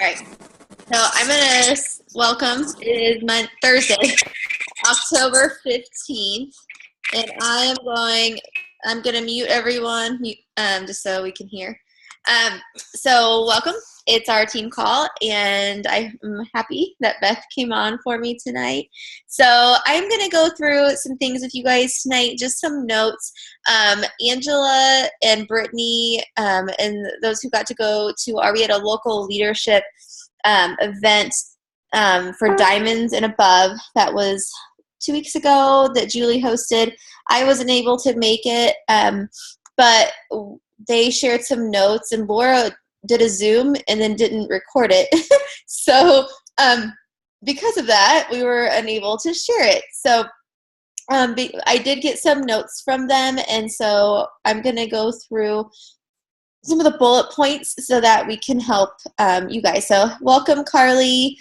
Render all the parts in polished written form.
All right. So I'm going to welcome. It is my Thursday, October 15th, and I'm going to mute everyone just so we can hear. So welcome. It's our team call, and I'm happy that Beth came on for me tonight. So I'm going to go through some things with you guys tonight, just some notes. Angela and Brittany and those who got to go to we had a local leadership event for Diamonds and Above that was 2 weeks ago that Julie hosted. I wasn't able to make it, but they shared some notes, and Laura did a Zoom and then didn't record it. So because of that, we were unable to share it. So I did get some notes from them, and so I'm going to go through some of the bullet points so that we can help you guys. So welcome, Carly.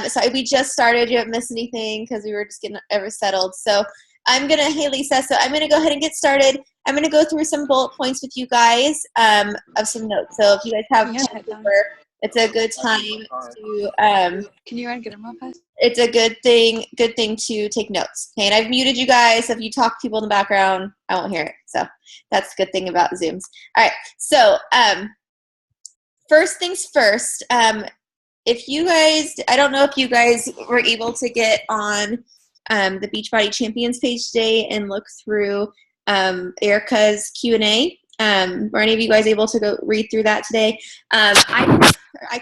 So we just started. You haven't missed anything because we were just getting settled. So hey, Lisa, so I'm going to go ahead and get started. I'm going to go through some bullet points with you guys of some notes. So if you guys have paper, it's a good time to can you get them real fast? It's a good thing to take notes. Okay, and I've muted you guys, so if you talk to people in the background, I won't hear it. So that's the good thing about Zooms. All right, so first things first, if you guys, I don't know if you guys were able to get on the Beachbody Champions page today and look through Erica's Q&A. Were any of you guys able to go read through that today? I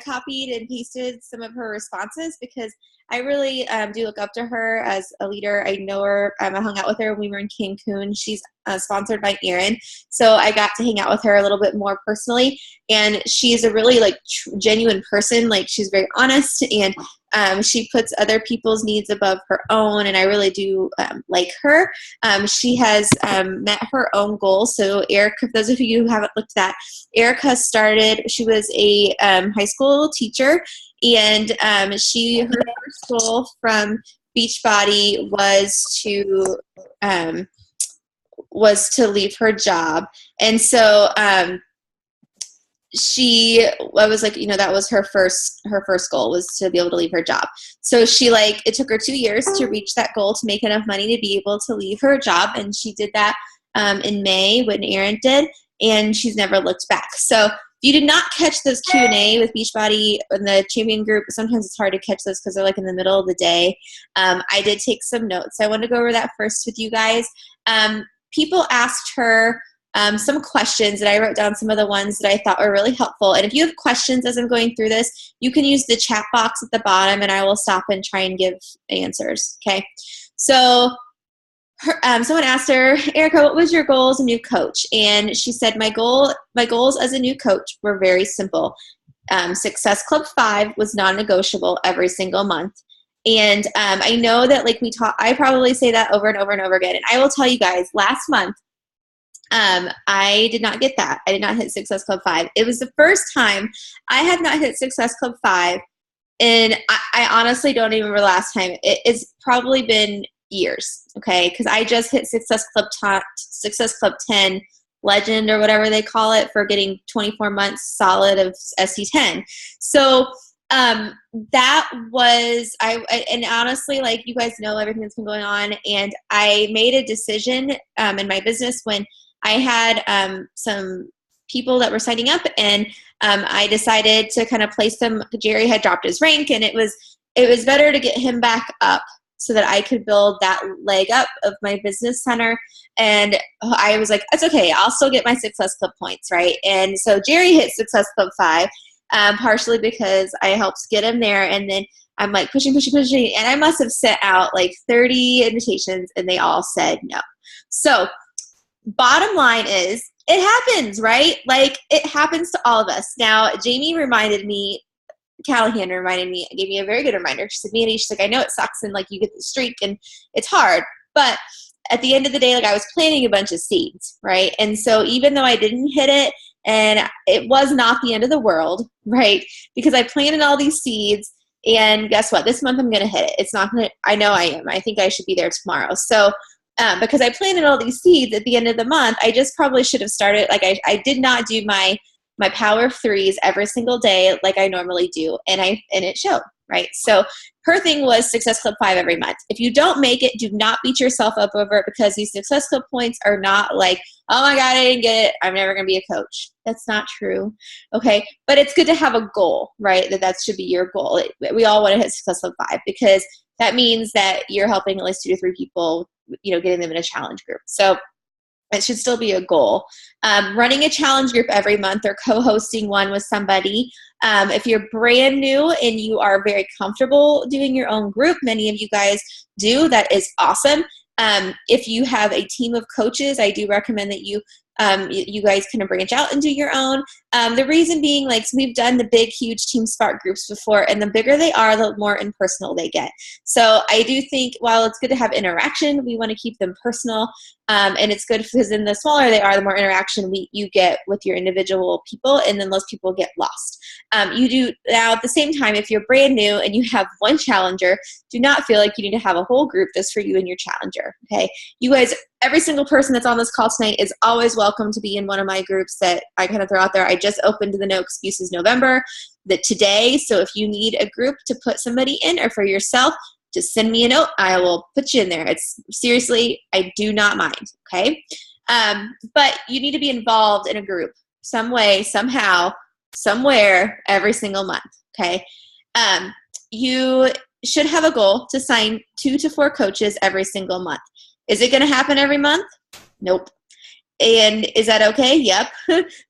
copied and pasted some of her responses because I really do look up to her as a leader. I know her. I hung out with her when we were in Cancun. She's sponsored by Erin, so I got to hang out with her a little bit more personally. And she's a really genuine person. Like, she's very honest, and she puts other people's needs above her own. And I really do like her. She has met her own goals. So Erica, for those of you who haven't looked at that, Erica started. She was a high school teacher. And her first goal from Beachbody was to leave her job. And so I was like, that was her first goal, was to be able to leave her job. So it took her 2 years to reach that goal, to make enough money to be able to leave her job. And she did that in May when Erin did, and she's never looked back. So if you did not catch those Q&A with Beachbody and the champion group, sometimes it's hard to catch those because they're in the middle of the day. I did take some notes. I wanted to go over that first with you guys. People asked her some questions, and I wrote down some of the ones that I thought were really helpful. And if you have questions as I'm going through this, you can use the chat box at the bottom, and I will stop and try and give answers. Okay. So someone asked her, Erica, what was your goal as a new coach? And she said, my goals as a new coach were very simple. Success Club 5 was non-negotiable every single month. And I know that I probably say that over and over and over again. And I will tell you guys, last month, I did not get that. I did not hit Success Club 5. It was the first time I have not hit Success Club 5. And I honestly don't even remember the last time. It's probably been years, okay? Because I just hit Success Club 10 Legend, or whatever they call it, for getting 24 months solid of SC10. So that was and honestly, you guys know everything that's been going on, and I made a decision in my business when I had some people that were signing up, and I decided to kind of place them. Jerry had dropped his rank, and it was better to get him back up so that I could build that leg up of my business center. And I was like, it's okay, I'll still get my Success Club points, right? And so Jerry hit Success Club 5, partially because I helped get him there, and then I'm pushing, and I must have sent out 30 invitations, and they all said no. So bottom line is, it happens, right? It happens to all of us. Now, Jamie Callahan gave me a very good reminder. She said, Mandy, she's like, I know it sucks, and you get the streak and it's hard, but at the end of the day, I was planting a bunch of seeds, right? And so even though I didn't hit it, and it was not the end of the world, right? Because I planted all these seeds, and guess what? This month I'm going to hit it. It's not going to, I know I am. I think I should be there tomorrow. So because I planted all these seeds at the end of the month, I just probably should have started. I did not do my my power of threes every single day like I normally do. And it showed, right? So her thing was Success Club 5 every month. If you don't make it, do not beat yourself up over it, because these Success Club points are not like, oh my God, I didn't get it, I'm never going to be a coach. That's not true. Okay. But it's good to have a goal, right? That should be your goal. We all want to hit Success Club 5, because that means that you're helping at least 2 to 3 people, getting them in a challenge group. So it should still be a goal. Running a challenge group every month or co-hosting one with somebody. If you're brand new and you are very comfortable doing your own group, many of you guys do, that is awesome. If you have a team of coaches, I do recommend that you guys kind of branch out and do your own. The reason being, like, so we've done the big, huge Team Spark groups before, and the bigger they are, the more impersonal they get. So I do think while it's good to have interaction, we want to keep them personal. And it's good because then the smaller they are, the more interaction you get with your individual people, and then those people get lost. You do now at the same time, if you're brand new and you have one challenger, do not feel like you need to have a whole group just for you and your challenger. Okay, you guys, every single person that's on this call tonight is always welcome to be in one of my groups that I kind of throw out there. I just opened the No Excuses November today, so if you need a group to put somebody in or for yourself, just send me a note. I will put you in there. It's seriously, I do not mind. Okay, but you need to be involved in a group some way, somehow, somewhere, every single month. Okay, you should have a goal to sign 2 to 4 coaches every single month. Is it going to happen every month? Nope. And is that okay? Yep.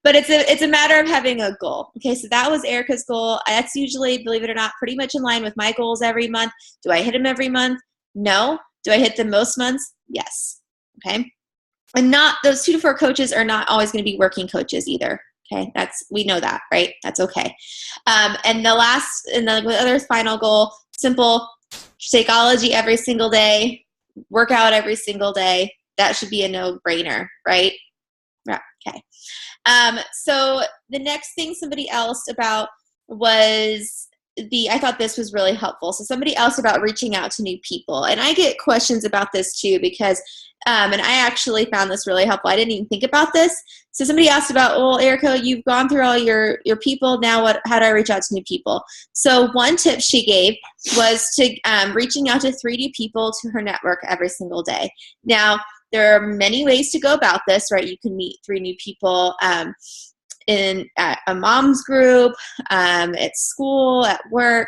But it's a matter of having a goal. Okay, so that was Erica's goal. That's usually, believe it or not, pretty much in line with my goals every month. Do I hit them every month? No. Do I hit them most months? Yes. Okay. And not those 2 to 4 coaches are not always going to be working coaches either. Okay, we know that, right? That's okay. And the other final goal, simple, Shakeology every single day, workout every single day. That should be a no-brainer, right? Yeah, okay. So the next thing somebody else about was I thought this was really helpful. So somebody else about reaching out to new people. And I get questions about this too, because, and I actually found this really helpful. I didn't even think about this. So somebody asked about, well, Erica, you've gone through all your people. Now how do I reach out to new people? So one tip she gave was to reaching out to 3 new people to her network every single day. Now, there are many ways to go about this, right? You can meet 3 new people in a mom's group, at school, at work,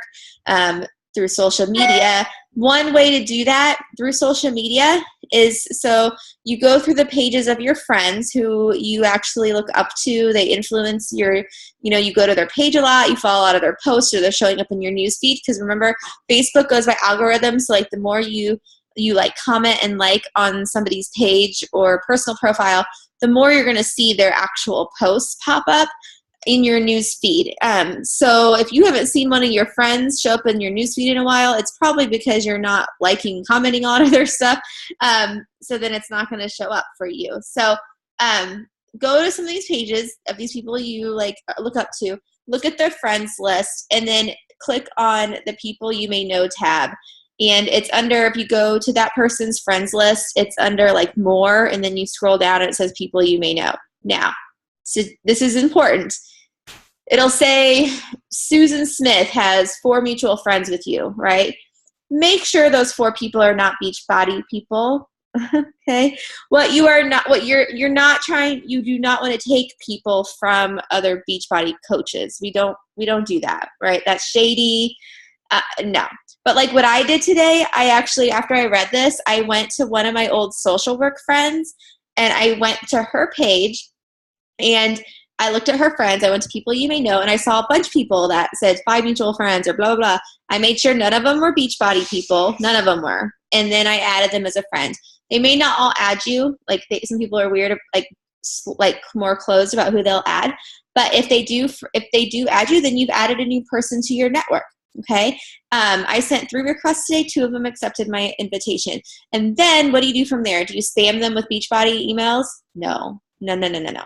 through social media. One way to do that through social media is, so you go through the pages of your friends who you actually look up to. They influence you go to their page a lot, you follow a lot of their posts, or they're showing up in your news feed. Because remember, Facebook goes by algorithms, so like the more you like comment and like on somebody's page or personal profile, the more you're going to see their actual posts pop up in your news feed. So if you haven't seen one of your friends show up in your news feed in a while, it's probably because you're not liking, commenting on their stuff. So then it's not going to show up for you. So go to some of these pages of these people you look up to, look at their friends list, and then click on the people you may know tab. And it's under, if you go to that person's friends list, it's under like more, and then you scroll down and it says people you may know. Now, so this is important. It'll say Susan Smith has 4 mutual friends with you, right? Make sure those 4 people are not Beachbody people. Okay. You do not want to take people from other Beachbody coaches. We don't do that, right? That's shady. No. But like what I did today, I actually, after I read this, I went to one of my old social work friends, and I went to her page and I looked at her friends. I went to people you may know, and I saw a bunch of people that said 5 mutual friends or blah, blah, blah. I made sure none of them were Beachbody people. None of them were. And then I added them as a friend. They may not all add you. Some people are weird, like more closed about who they'll add. But if they do add you, then you've added a new person to your network. Okay. I sent 3 requests today. 2 of them accepted my invitation. And then what do you do from there? Do you spam them with Beachbody emails? No. No, no, no, no, no.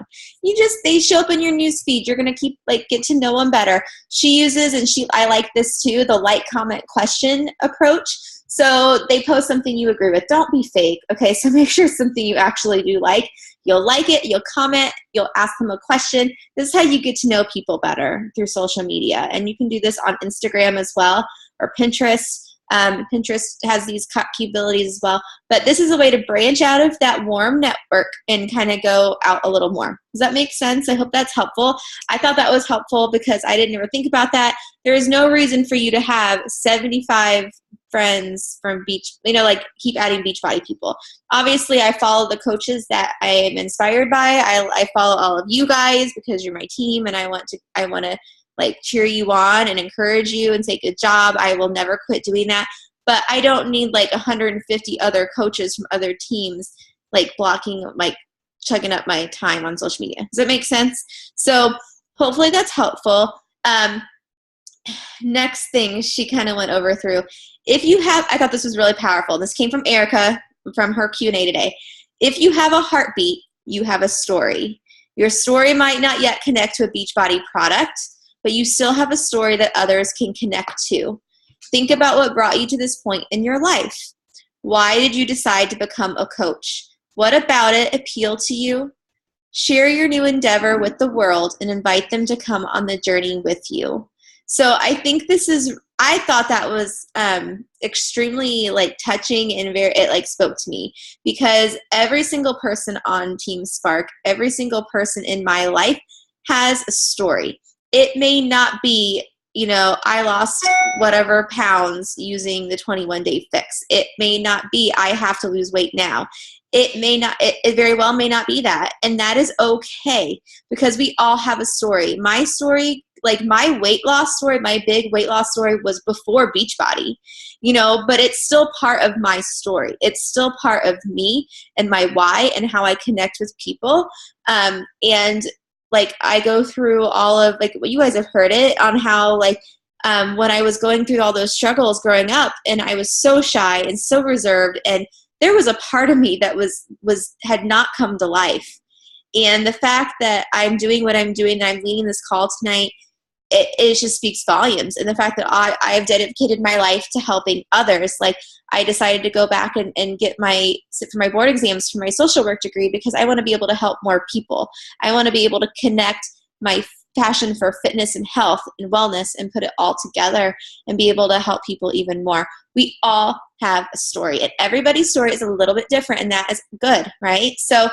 They show up in your news feed. You're going to keep get to know them better. She uses, and I like this too, the like, comment, question approach. So they post something you agree with. Don't be fake. Okay. So make sure it's something you actually do like. You'll like it. You'll comment. You'll ask them a question. This is how you get to know people better, through social media. And you can do this on Instagram as well, or Pinterest. Pinterest has these capabilities as well. But this is a way to branch out of that warm network and kind of go out a little more. Does that make sense? I hope that's helpful. I thought that was helpful because I didn't ever think about that. There is no reason for you to have 75 friends from beach, keep adding Beachbody people. Obviously, I follow the coaches that I am inspired by. I follow all of you guys because you're my team, and I want to cheer you on and encourage you and say good job. I will never quit doing that. But I don't need 150 other coaches from other teams chugging up my time on social media. Does that make sense? So hopefully that's helpful. Next thing she kind of went over through. I thought this was really powerful. This came from Erica from her Q&A today. If you have a heartbeat, you have a story. Your story might not yet connect to a Beachbody product, but you still have a story that others can connect to. Think about what brought you to this point in your life. Why did you decide to become a coach? What about it appealed to you? Share your new endeavor with the world and invite them to come on the journey with you. So I think I thought that was extremely touching, and it spoke to me, because every single person on Team Spark, every single person in my life has a story. It may not be, I lost whatever pounds using the 21-day fix. It may not be, I have to lose weight now. It very well may not be that. And that is okay, because we all have a story. My story, my weight loss story, my big weight loss story was before Beachbody, but it's still part of my story. It's still part of me and my why and how I connect with people. And I go through all of what you guys have heard it on how when I was going through all those struggles growing up, and I was so shy and so reserved, and there was a part of me that had not come to life. And the fact that I'm doing what I'm doing, and I'm leading this call tonight, it just speaks volumes. And the fact that I have dedicated my life to helping others. I decided to go back and sit for my board exams for my social work degree, because I want to be able to help more people. I want to be able to connect my passion for fitness and health and wellness and put it all together and be able to help people even more. We all have a story, and everybody's story is a little bit different, and that is good, right? So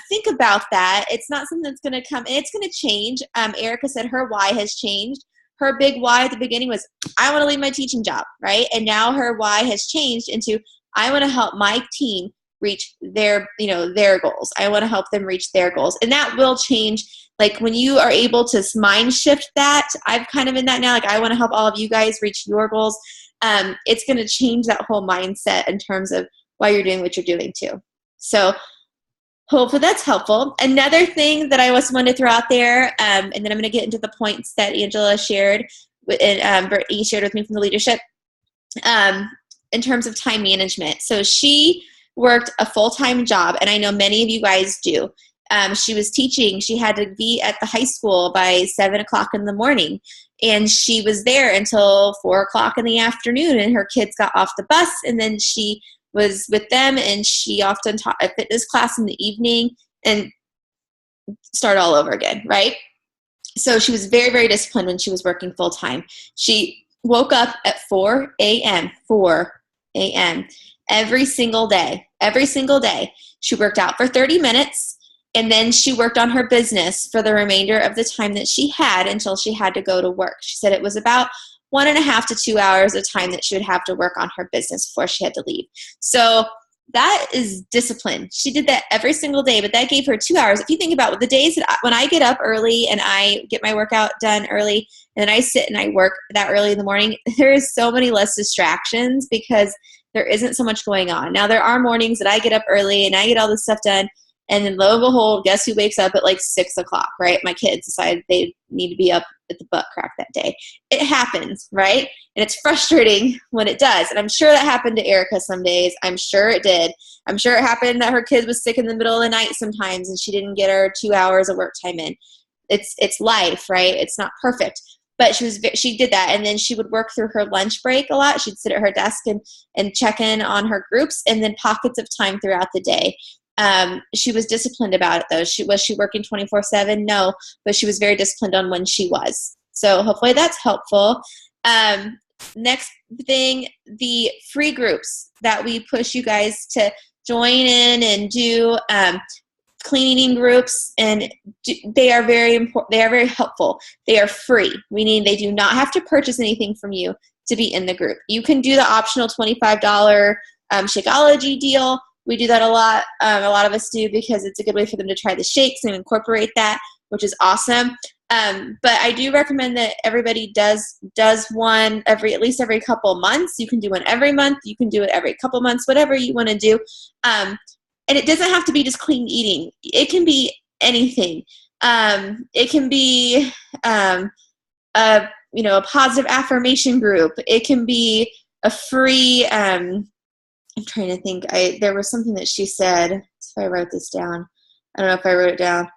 think about that. It's not something that's going to come, and it's going to change. Erica said her why has changed. Her big why at the beginning was, I want to leave my teaching job, right? And now her why has changed into, I want to help my team reach their goals. I want to help them reach their goals. And that will change. When you are able to mind shift that, I'm kind of in that now. I want to help all of you guys reach your goals. It's going to change that whole mindset in terms of why you're doing what you're doing too. So hopefully that's helpful. Another thing that I also wanted to throw out there, and then I'm going to get into the points that Angela shared, and Brittany shared with me from the leadership, in terms of time management. So she worked a full-time job, and I know many of you guys do. She was teaching. She had to be at the high school by 7 o'clock in the morning, and she was there until 4 o'clock in the afternoon, and her kids got off the bus, and then she was with them, and she often taught a fitness class in the evening and start all over again, right? So she was very, very disciplined when she was working full-time. She woke up at 4 a.m., every single day. Every single day. She worked out for 30 minutes, and then she worked on her business for the remainder of the time that she had until she had to go to work. She said it was about 1.5 to 2 hours of time that she would have to work on her business before she had to leave. So that is discipline. She did that every single day, but that gave her 2 hours. If you think about it, the days that when I get up early and I get my workout done early, and then I sit and I work that early in the morning, there is so many less distractions because there isn't so much going on. Now, there are mornings that I get up early and I get all this stuff done, And then lo and behold, guess who wakes up at like 6 o'clock, right? My kids decide they need to be up at the butt crack that day. It happens, right? And it's frustrating when it does. And I'm sure that happened to Erica some days. I'm sure it did. I'm sure it happened that her kid was sick in the middle of the night sometimes and she didn't get her 2 hours of work time in. It's life, right? It's not perfect. But she did that, and then she would work through her lunch break a lot. She'd sit at her desk and check in on her groups, and then pockets of time throughout the day. She was disciplined about it, though. Was she working 24/7? No, but she was very disciplined on when she was. So hopefully that's helpful. Next thing, the free groups that we push you guys to join in and do. Clean eating groups, and they are very important. They are very helpful. They are free, meaning they do not have to purchase anything from you to be in the group. You can do the optional $25 Shakeology deal. We do that a lot. A lot of us do because it's a good way for them to try the shakes and incorporate that, which is awesome. But I do recommend that everybody does one at least every couple months. You can do one every month. You can do it every couple months, whatever you want to do. And it doesn't have to be just clean eating. It can be anything. It can be a positive affirmation group. It can be a free. I'm trying to think. There was something that she said. If I wrote this down, I don't know if I wrote it down.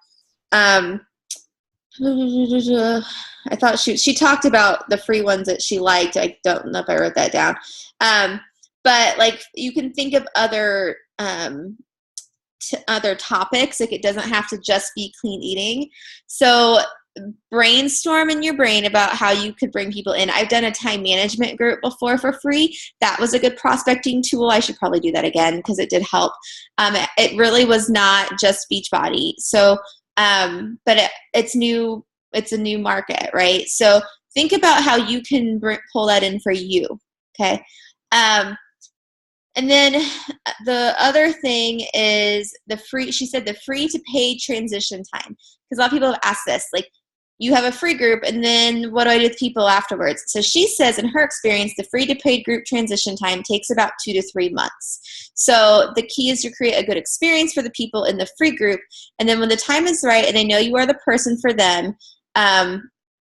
I thought she talked about the free ones that she liked. I don't know if I wrote that down. But like you can think of other topics. Like it doesn't have to just be clean eating. So brainstorm in your brain about how you could bring people in. I've done a time management group before for free. That was a good prospecting tool. I should probably do that again because it did help. It really was not just Beachbody. So, but it's new. It's a new market, right? So think about how you can pull that in for you. Okay. And then the other thing is she said the free to paid transition time. Because a lot of people have asked this, like, you have a free group, and then what do I do with people afterwards? So she says in her experience, the free to paid group transition time takes about 2 to 3 months. So the key is to create a good experience for the people in the free group. And then when the time is right, and they know you are the person for them,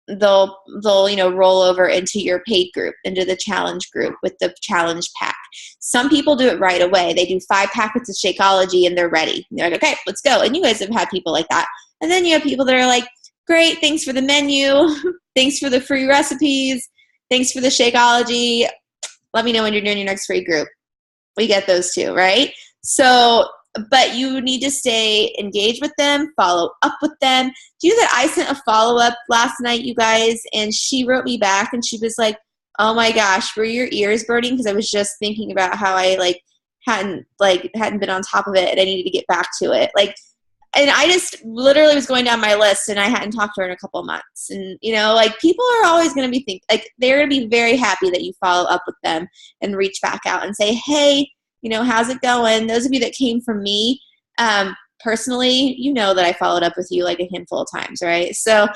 they'll roll over into your paid group, into the challenge group with the challenge pack. Some people do it right away. They do 5 packets of Shakeology and they're ready. They're like, okay, let's go. And you guys have had people like that. And then you have people that are like, great, thanks for the menu. Thanks for the free recipes. Thanks for the Shakeology. Let me know when you're doing your next free group. We get those too, right? So, but you need to stay engaged with them, follow up with them. Do you know that I sent a follow-up last night, you guys, and she wrote me back and she was like, oh my gosh, were your ears burning? Because I was just thinking about how I hadn't been on top of it and I needed to get back to it. And I just literally was going down my list and I hadn't talked to her in a couple of months. And, people are always going to be they're going to be very happy that you follow up with them and reach back out and say, hey, how's it going? Those of you that came from me, personally, that I followed up with you like a handful of times, right? So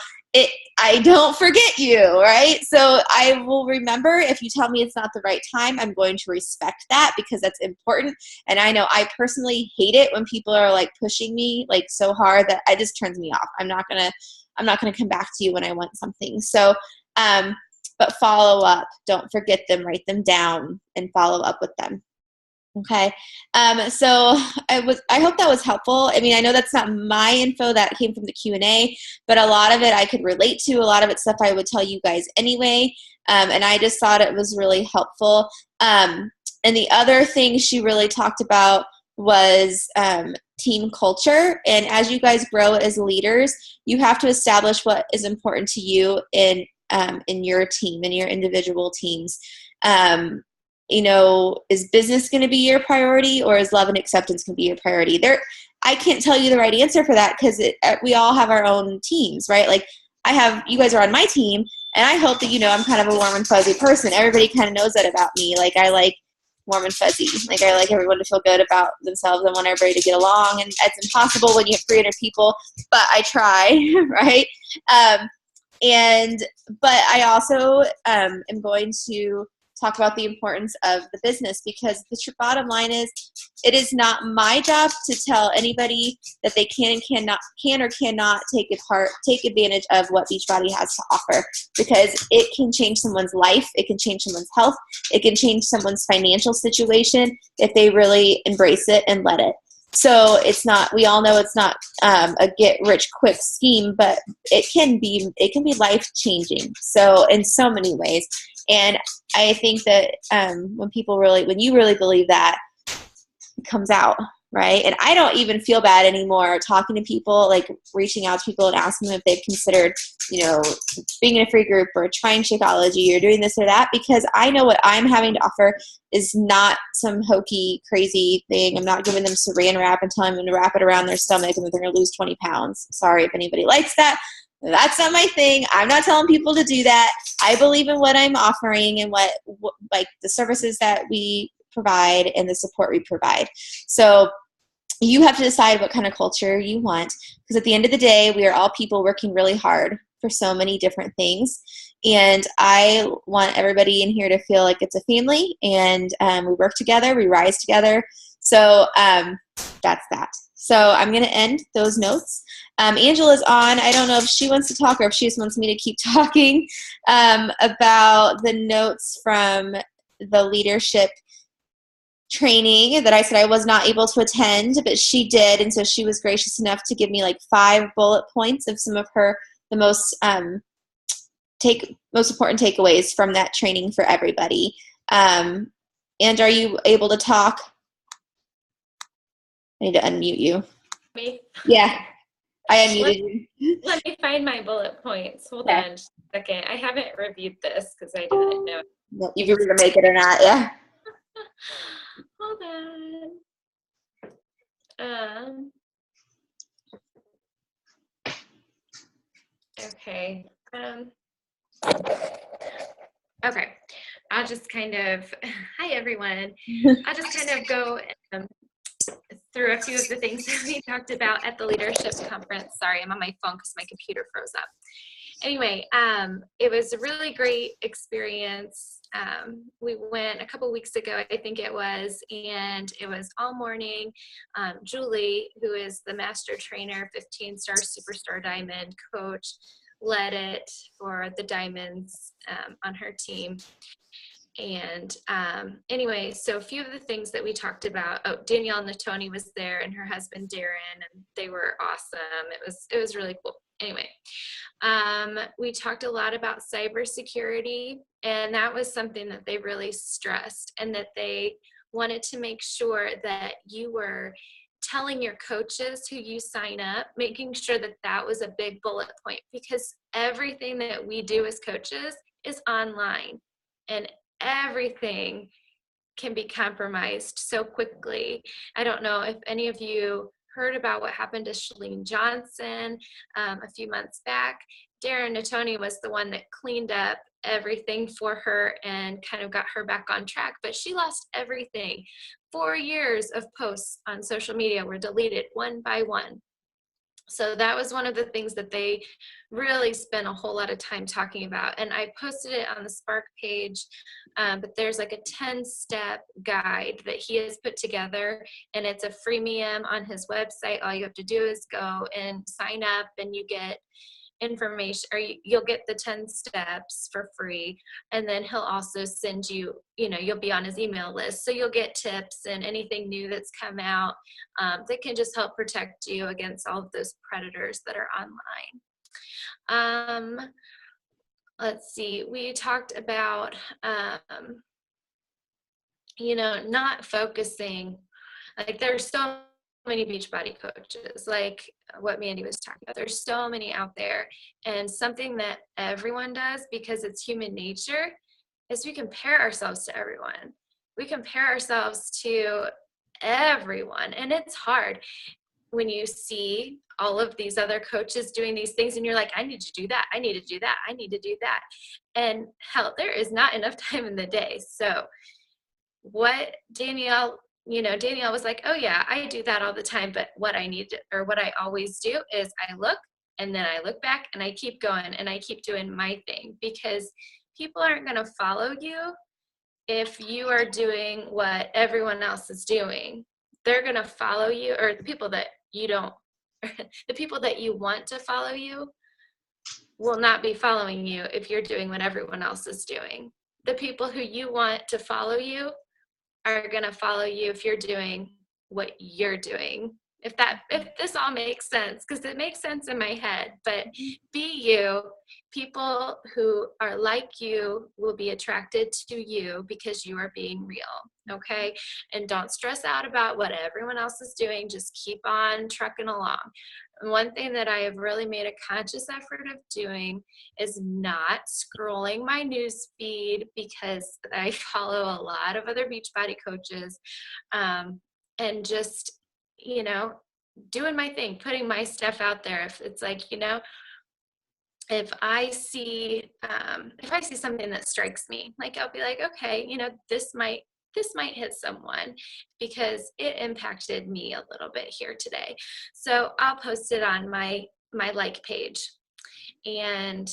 I don't forget you, right? So I will remember. If you tell me it's not the right time, I'm going to respect that because that's important. And I know I personally hate it when people are pushing me so hard that it just turns me off. I'm not gonna come back to you when I want something. So, but follow up. Don't forget them. Write them down and follow up with them. Okay. So I hope that was helpful. I mean, I know that's not my info, that came from the Q&A, but a lot of it I could relate to. A lot of it stuff I would tell you guys anyway. And I just thought it was really helpful. And the other thing she really talked about was team culture. And as you guys grow as leaders, you have to establish what is important to you in your team, in your individual teams. Is business going to be your priority, or is love and acceptance going to be your priority? I can't tell you the right answer for that because we all have our own teams, right? You guys are on my team, and I hope that I'm kind of a warm and fuzzy person. Everybody kind of knows that about me. I like warm and fuzzy. I like everyone to feel good about themselves and want everybody to get along. And it's impossible when you have 300 people, but I try, right? But I also am going to talk about the importance of the business, because the bottom line is, it is not my job to tell anybody that they can or cannot take advantage of what Beachbody has to offer, because it can change someone's life, it can change someone's health, it can change someone's financial situation if they really embrace it and let it. So we all know it's not a get rich quick scheme, but it can be life changing. So in so many ways. And I think that when you really believe that, it comes out, right? And I don't even feel bad anymore talking to people, like reaching out to people and asking them if they've considered, being in a free group or trying Shakeology or doing this or that, because I know what I'm having to offer is not some hokey, crazy thing. I'm not giving them saran wrap and telling them to wrap it around their stomach and that they're going to lose 20 pounds. Sorry if anybody likes that. That's not my thing. I'm not telling people to do that. I believe in what I'm offering and what like the services that we provide and the support we provide. So you have to decide what kind of culture you want, because at the end of the day, we are all people working really hard for so many different things. And I want everybody in here to feel like it's a family, and we work together, we rise together. So that's that. So I'm going to end those notes. Angela's on. I don't know if she wants to talk or if she just wants me to keep talking about the notes from the leadership training that I said I was not able to attend, but she did. And so she was gracious enough to give me like 5 bullet points of some of the most important takeaways from that training for everybody. And are you able to talk? I need to unmute you. Me? Yeah, I unmuted you. Let me find my bullet points. Hold Okay. on just a second. I haven't reviewed this because I didn't know. You can either make it or not, yeah. Hold on. Okay. Okay. I'll just kind of, hi everyone. I'll just kind of go through a few of the things that we talked about at the leadership conference. Sorry, I'm on my phone because my computer froze up. Anyway, it was a really great experience. We went a couple weeks ago, I think it was, and it was all morning. Julie, who is the master trainer, 15-star superstar diamond coach, led it for the diamonds on her team. And anyway, so a few of the things that we talked about, Danielle Natoni was there and her husband Darren, and they were awesome. It was really cool. Anyway, we talked a lot about cybersecurity, and that was something that they really stressed, and that they wanted to make sure that you were telling your coaches who you sign up, making sure that that was a big bullet point, because everything that we do as coaches is online, and everything can be compromised so quickly. I don't know if any of you heard about what happened to Shalene Johnson a few months back. Darren Natoni was the one that cleaned up everything for her and kind of got her back on track, but she lost everything. 4 years of posts on social media were deleted one by one. So that was one of the things that they really spent a whole lot of time talking about. And I posted it on the Spark page, but there's like a 10-step guide that he has put together, and it's a freemium on his website. All you have to do is go and sign up, and you get information, or you'll get the 10 steps for free, and then he'll also send you, you'll be on his email list, so you'll get tips and anything new that's come out that can just help protect you against all of those predators that are online. Let's see, we talked about not focusing, like there's so many Beachbody coaches, like what Mandy was talking about. There's so many out there, and something that everyone does, because it's human nature, is we compare ourselves to everyone. We compare ourselves to everyone, and it's hard when you see all of these other coaches doing these things, and you're like, I need to do that, I need to do that, I need to do that. And hell, there is not enough time in the day. So what Danielle was like, oh yeah, I do that all the time, but what I always do is I look, and then I look back, and I keep going, and I keep doing my thing, because people aren't going to follow you if you are doing what everyone else is doing, they're going to follow you, or the people that you don't, the people that you want to follow you will not be following you if you're doing what everyone else is doing. The people who you want to follow you are going to follow you if you're doing what you're doing. If this all makes sense, because it makes sense in my head, but be you. People who are like you will be attracted to you because you are being real. Okay. And don't stress out about what everyone else is doing. Just keep on trucking along. And one thing that I have really made a conscious effort of doing is not scrolling my news feed, because I follow a lot of other Beachbody coaches, and just, doing my thing, putting my stuff out there. If it's like, if I see something that strikes me, like I'll be like, okay, this might hit someone because it impacted me a little bit here today. So I'll post it on my like page. And,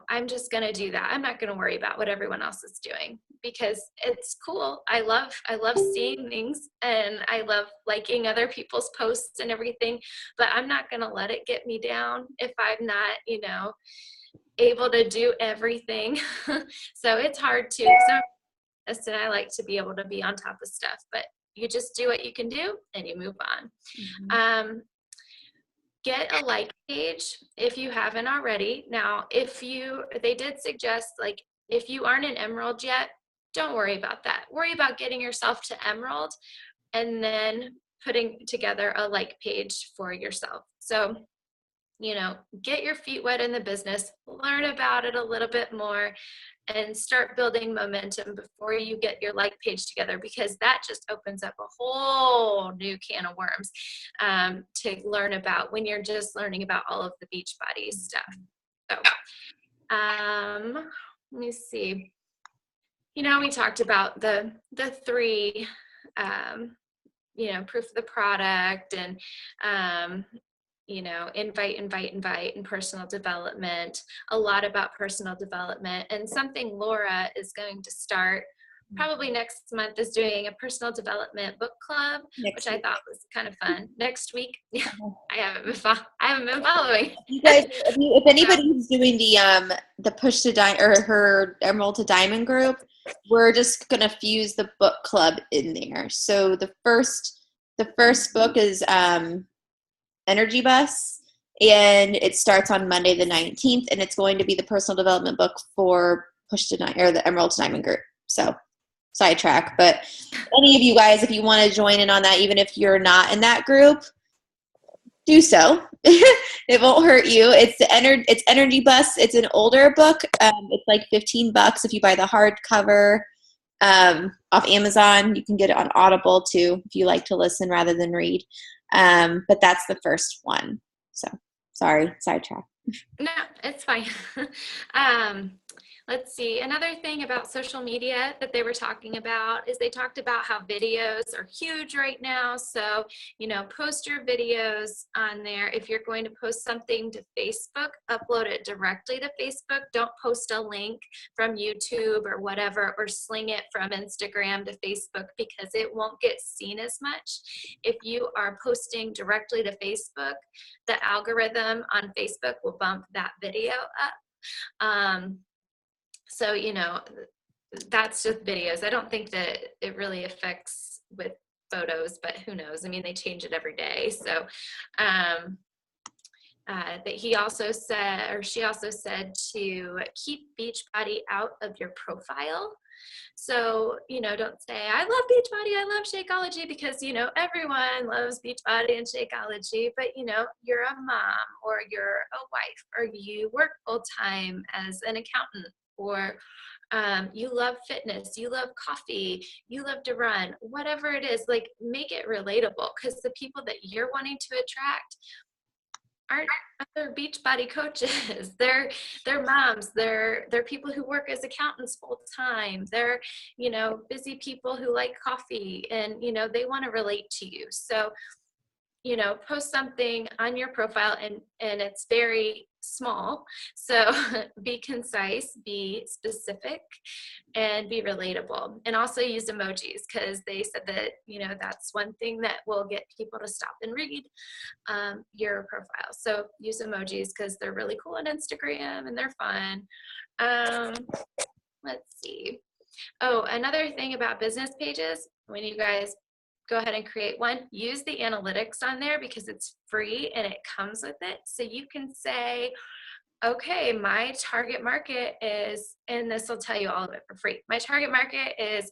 I'm just going to do that. I'm not going to worry about what everyone else is doing, because it's cool. I love seeing things, and I love liking other people's posts and everything, but I'm not going to let it get me down if I'm not, able to do everything. So it's hard to, and I like to be able to be on top of stuff, but you just do what you can do and you move on. Mm-hmm. Get a like page if you haven't already. Now, they did suggest, like, if you aren't an Emerald yet, don't worry about that. Worry about getting yourself to Emerald and then putting together a like page for yourself. So, get your feet wet in the business, learn about it a little bit more, and start building momentum before you get your like page together, because that just opens up a whole new can of worms to learn about when you're just learning about all of the Beachbody stuff. So let me see. We talked about the three, proof of the product, and invite, and personal development, a lot about personal development. And something Laura is going to start probably next month is doing a personal development book club, which I thought was kind of fun. Next week, I haven't been following. You guys, if anybody's doing the Push to Diamond or her Emerald to Diamond group, we're just gonna fuse the book club in there. So the first book is Energy Bus, and it starts on Monday the 19th, and it's going to be the personal development book for Push to Diamond or the Emerald to Diamond group. So sidetrack, but any of you guys, if you want to join in on that, even if you're not in that group, do so. It won't hurt you. It's Energy Bus. It's an older book. It's like $15 if you buy the hardcover off Amazon. You can get it on Audible too if you like to listen rather than read. But that's the first one. So sorry, sidetrack. No, it's fine. Let's see. Another thing about social media that they were talking about is they talked about how videos are huge right now. So, post your videos on there. If you're going to post something to Facebook, upload it directly to Facebook. Don't post a link from YouTube or whatever, or sling it from Instagram to Facebook, because it won't get seen as much. If you are posting directly to Facebook, the algorithm on Facebook will bump that video up. So, that's just videos. I don't think that it really affects with photos, but who knows? I mean, they change it every day. So, that he also said, or she also said, to keep Beachbody out of your profile. So, don't say, I love Beachbody, I love Shakeology, because, everyone loves Beachbody and Shakeology, but, you're a mom, or you're a wife, or you work full time as an accountant, or you love fitness, you love coffee, you love to run, whatever it is, like, make it relatable, because the people that you're wanting to attract aren't other Beachbody coaches. They're moms. They're people who work as accountants full time. They're, busy people who like coffee, and, they want to relate to you. So, post something on your profile, and it's very small. So be concise, be specific, and be relatable. And also use emojis, because they said that, that's one thing that will get people to stop and read your profile. So use emojis because they're really cool on Instagram and they're fun. Let's see. Oh, another thing about business pages, when you guys go ahead and create one, use the analytics on there because it's free and it comes with it. So you can say, okay, my target market is, and this will tell you all of it for free. My target market is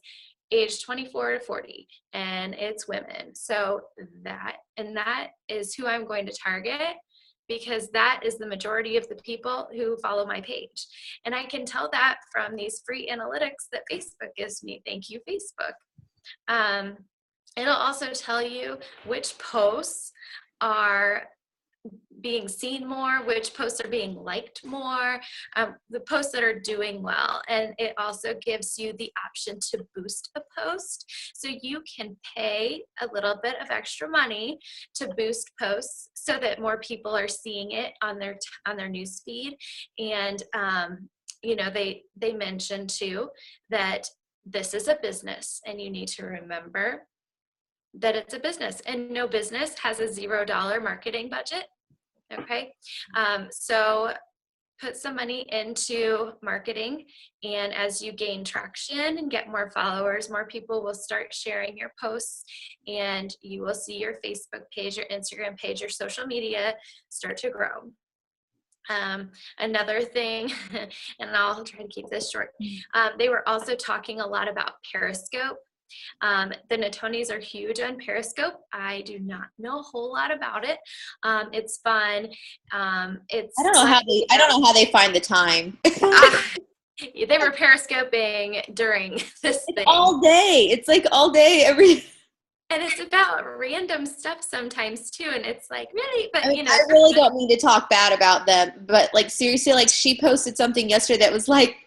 age 24 to 40 and it's women. So that is who I'm going to target, because that is the majority of the people who follow my page. And I can tell that from these free analytics that Facebook gives me. Thank you, Facebook. It'll also tell you which posts are being seen more, which posts are being liked more, the posts that are doing well. And it also gives you the option to boost a post. So you can pay a little bit of extra money to boost posts so that more people are seeing it on their news feed. And they mentioned too that this is a business, and you need to remember that it's a business, and no business has a $0 marketing budget. Okay, so put some money into marketing, and as you gain traction and get more followers, more people will start sharing your posts, and you will see your Facebook page, your Instagram page, your social media start to grow. Another thing, and I'll try to keep this short, they were also talking a lot about Periscope. The Natonis are huge on Periscope. I do not know a whole lot about it. It's fun. I don't know how they find the time. They were Periscoping during this thing. All day. It's like all day, every. And it's about random stuff sometimes too. And it's like, really? But I really don't mean to talk bad about them, but like seriously, like she posted something yesterday that was like,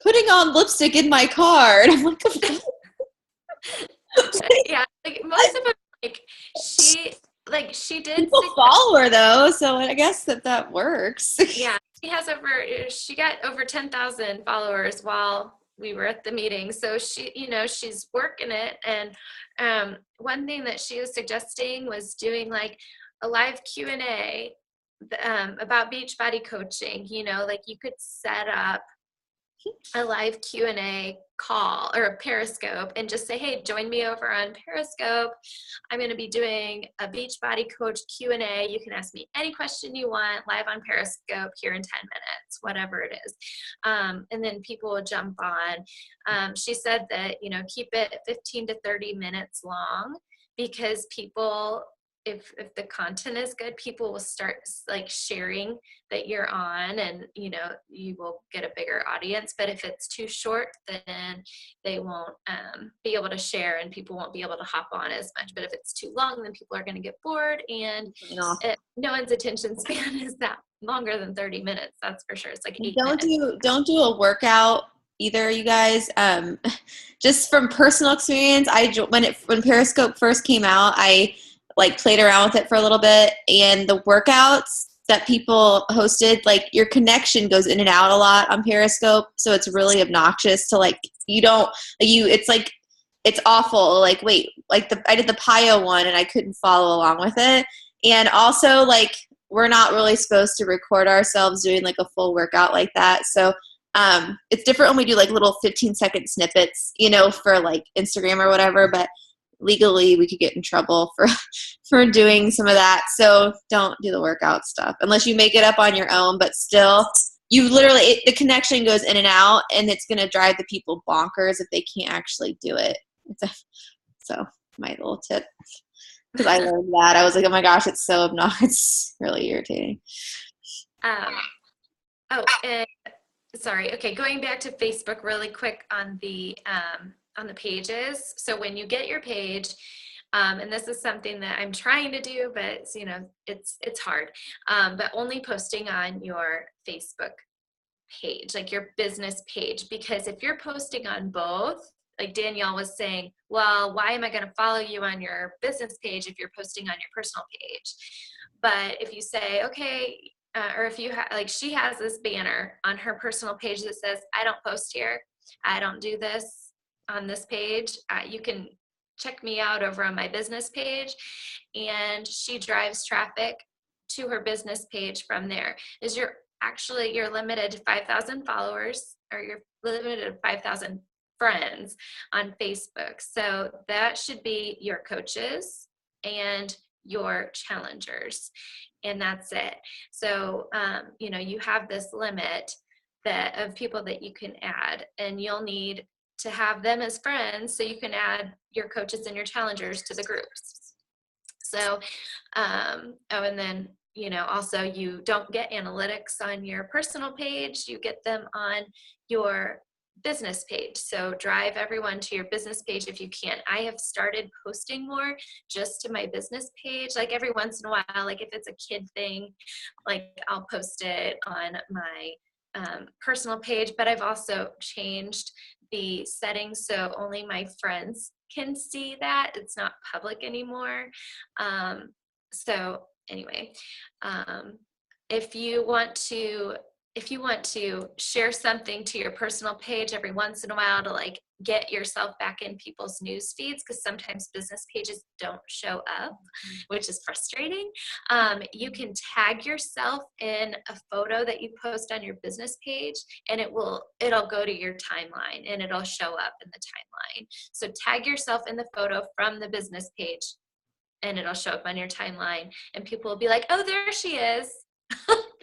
putting on lipstick in my car. And I'm like, yeah, like most of them, she did. People follow her though, so I guess that works. Yeah, she got over 10,000 followers while we were at the meeting. So she's working it. And one thing that she was suggesting was doing like a live Q&A about Beachbody coaching. Like you could set up a live Q&A call or a Periscope and just say, hey, join me over on Periscope. I'm going to be doing a Beachbody coach Q&A. You can ask me any question you want live on Periscope here in 10 minutes, whatever it is. And then people will jump on. She said that, keep it 15 to 30 minutes long, because people, if the content is good, people will start like sharing that you're on, and you will get a bigger audience. But if it's too short, then they won't be able to share, and people won't be able to hop on as much. But if it's too long, then people are going to get bored, and no one's attention span is that longer than 30 minutes. That's for sure. It's like 8 minutes. Don't do a workout either, you guys. Just from personal experience, when Periscope first came out, I like played around with it for a little bit, and the workouts that people hosted, like your connection goes in and out a lot on Periscope. So it's really obnoxious to it's awful. Like, wait, like I did the Pio one and I couldn't follow along with it. And also like, we're not really supposed to record ourselves doing like a full workout like that. So it's different when we do like little 15-second snippets, for like Instagram or whatever, but legally we could get in trouble for doing some of that. So don't do the workout stuff unless you make it up on your own, but still the connection goes in and out, and it's going to drive the people bonkers if they can't actually do it. So my little tip, because I learned that. I was like, oh my gosh, it's so obnoxious. It's really irritating. And sorry. Okay. Going back to Facebook really quick on the pages. So when you get your page, and this is something that I'm trying to do, but it's hard, but only posting on your Facebook page, like your business page, because if you're posting on both, like Danielle was saying, well, why am I going to follow you on your business page if you're posting on your personal page? But if you say, okay, or if you have, like, she has this banner on her personal page that says, I don't post here. I don't do this on this page. You can check me out over on my business page. And she drives traffic to her business page from there. You're limited to 5,000 followers, or you're limited to 5,000 friends on Facebook. So that should be your coaches and your challengers, and that's it. So you have this limit of people that you can add, and you'll need to have them as friends so you can add your coaches and your challengers to the groups. So and then also, you don't get analytics on your personal page, you get them on your business page. So drive everyone to your business page if you can. I have started posting more just to my business page, like every once in a while, like if it's a kid thing, like I'll post it on my personal page. But I've also changed the settings so only my friends can see that. It's not public anymore. So anyway, if you want to share something to your personal page every once in a while to like get yourself back in people's news feeds, because sometimes business pages don't show up, which is frustrating. You can tag yourself in a photo that you post on your business page, and it'll go to your timeline and it'll show up in the timeline. So tag yourself in the photo from the business page, and it'll show up on your timeline, and people will be like, oh, there she is.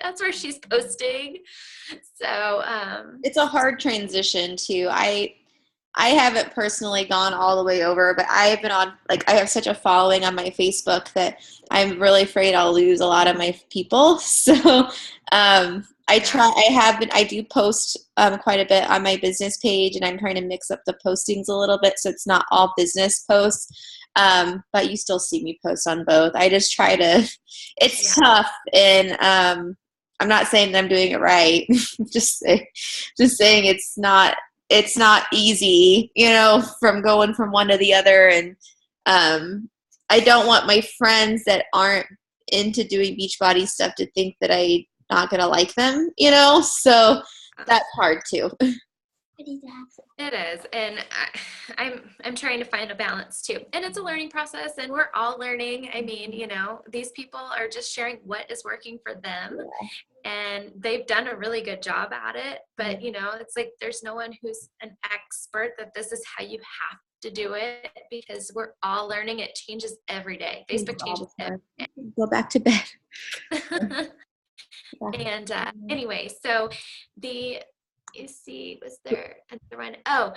That's where she's posting. So it's a hard transition too. I haven't personally gone all the way over, but I have been on, like, I have such a following on my Facebook that I'm really afraid I'll lose a lot of my people. So I do post quite a bit on my business page, and I'm trying to mix up the postings a little bit so it's not all business posts. But you still see me post on both. I just try to, it's tough, and I'm not saying that I'm doing it right. just saying it's not easy, from going from one to the other. And I don't want my friends that aren't into doing Beachbody stuff to think that I'm not gonna like them, so that's hard too. It is, and I'm trying to find a balance too, and it's a learning process, and we're all learning. I mean, these people are just sharing what is working for them, and they've done a really good job at it. But it's like there's no one who's an expert that this is how you have to do it, because we're all learning. It changes every day. Facebook changes every day. Go back to bed. And anyway, so you see, was there another one? Oh,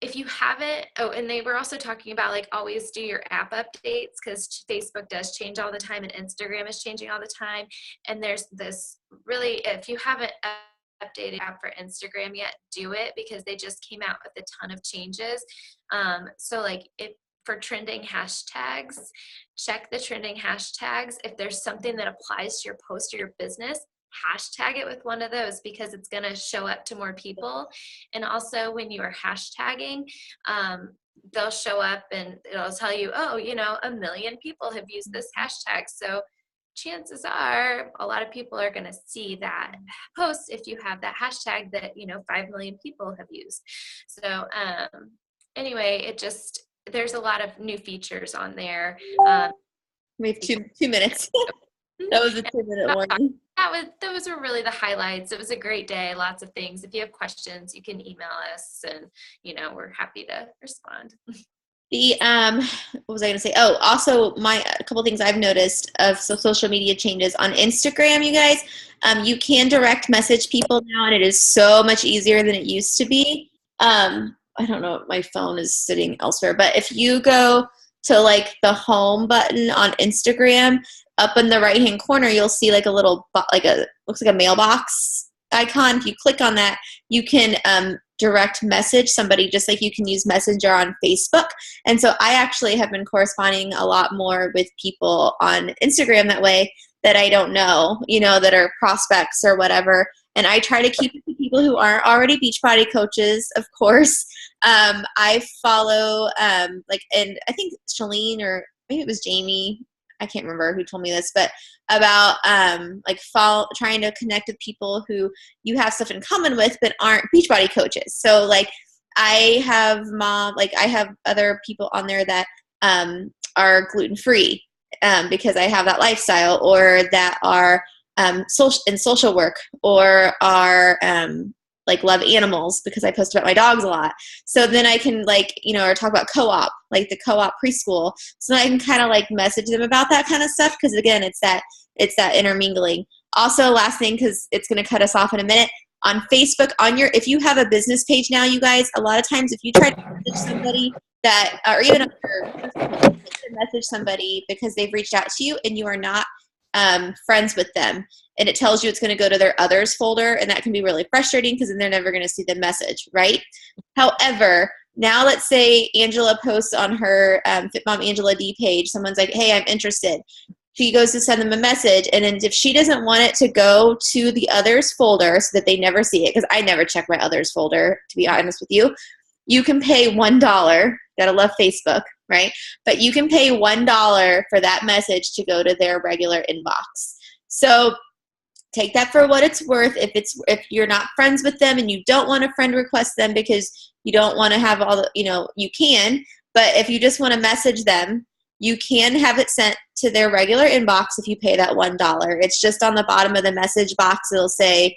if you haven't, and they were also talking about like always do your app updates, because Facebook does change all the time and Instagram is changing all the time. And there's this really, if you haven't updated app for Instagram yet, do it, because they just came out with a ton of changes. So like for trending hashtags, check the trending hashtags. If there's something that applies to your post or your business, hashtag it with one of those, because it's going to show up to more people. And also when you are hashtagging, they'll show up and it'll tell you, 1 million people have used this hashtag. So chances are a lot of people are going to see that post if you have that hashtag that 5 million people have used. So anyway, there's a lot of new features on there. We have 2 minutes. That was a 2-minute warning. Those were really the highlights. It was a great day, lots of things. If you have questions, you can email us, and we're happy to respond. What was I going to say? Oh, also a couple things I've noticed of social media changes on Instagram, you guys. You can direct message people now, and it is so much easier than it used to be. I don't know, my phone is sitting elsewhere, but if you go to like the home button on Instagram, up in the right hand corner, you'll see like a little, looks like a mailbox icon. If you click on that, you can direct message somebody, just like you can use Messenger on Facebook. And so I actually have been corresponding a lot more with people on Instagram that way that I don't know, that are prospects or whatever. And I try to keep it to people who aren't already Beachbody coaches, of course. I follow, and I think Shalene, or maybe it was Jamie, I can't remember who told me this, but about like trying to connect with people who you have stuff in common with but aren't Beachbody coaches. So like I have other people on there that are gluten-free because I have that lifestyle, or that are social work, or are like love animals because I post about my dogs a lot. So then I can or talk about co-op, like the co-op preschool. So then I can kind of like message them about that kind of stuff. Cause again, it's that intermingling. Also, last thing, cause it's going to cut us off in a minute, on Facebook, if you have a business page now, you guys, a lot of times if you try to message somebody that, or even on your personal page, message somebody because they've reached out to you and you are not friends with them, and it tells you it's going to go to their others folder, and that can be really frustrating because then they're never going to see the message, right? However, now let's say Angela posts on her Fit Mom Angela D page, someone's like, hey, I'm interested. She goes to send them a message, and then if she doesn't want it to go to the others folder so that they never see it, because I never check my others folder, to be honest with you, you can pay $1. Gotta love Facebook, right? But you can pay $1 for that message to go to their regular inbox. So take that for what it's worth. If you're not friends with them and you don't want to friend request them because you don't want to have all the, you can, but if you just want to message them, you can have it sent to their regular inbox if you pay that $1. It's just on the bottom of the message box. It'll say,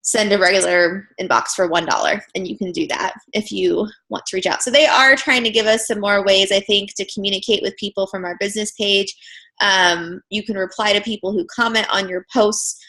send a regular inbox for $1, and you can do that if you want to reach out. So they are trying to give us some more ways, I think, to communicate with people from our business page. You can reply to people who comment on your posts.